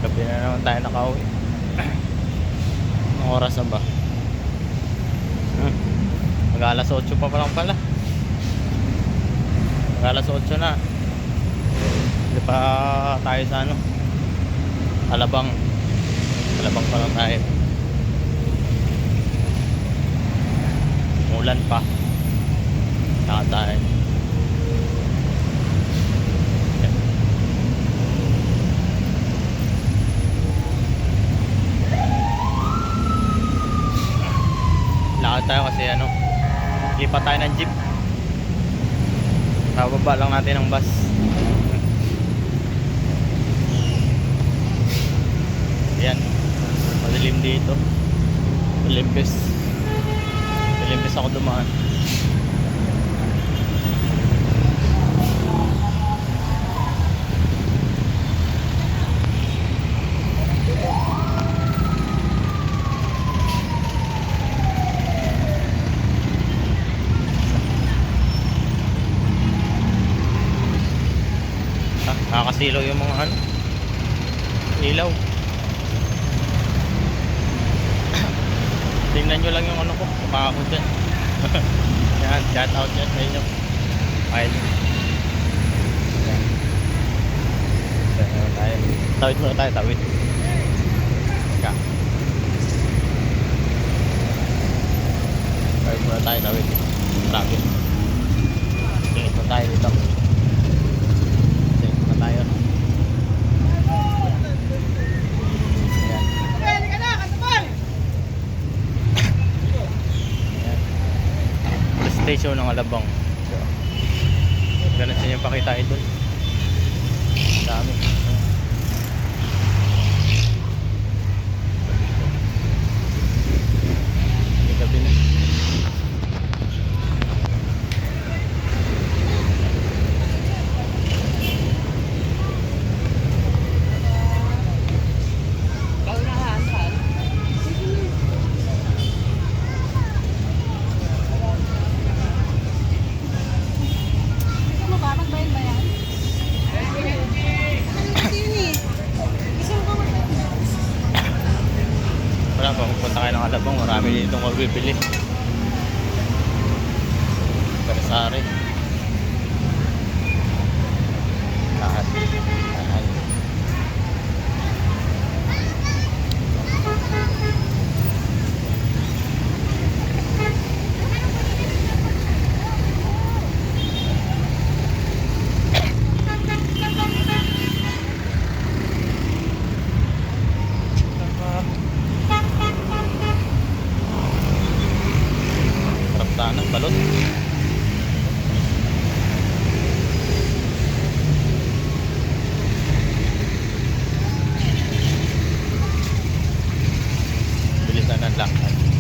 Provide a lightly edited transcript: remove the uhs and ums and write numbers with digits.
Gabi na naman tayo nakauwi. Anong oras na ba? Mag alas 8 pa lang pala. Mag alas 8 na. Hindi pa tayo sa ano, Alabang. Alabang pa lang tayo. Umulan pa. Nakatahan. Lakad tayo kasi ano, lipat tayo ng jeep. Bababa lang natin ang bus. Yan, madilim dito. Malimpis ako dumaan. Nakakasilaw yung mga ano, ilaw. Tingnan nyo lang yung ano ko, mukha ako dyan. Yan, shout out yan sa inyo. Ayun. Yan. Tawid muna tayo, tawid. Teka. Tawid muna tayo, tawid. Traffic. Tingin mo tayo dito. Tingin muna tayo. Station ng Alabang. So, ganun sa inyo pakita idol. Dami. Gabi na. Punta kayo ng Alabang, marami dito magbibili. Karsari. Lahat. Lahat. Ng balot. Bilisan ng lakad.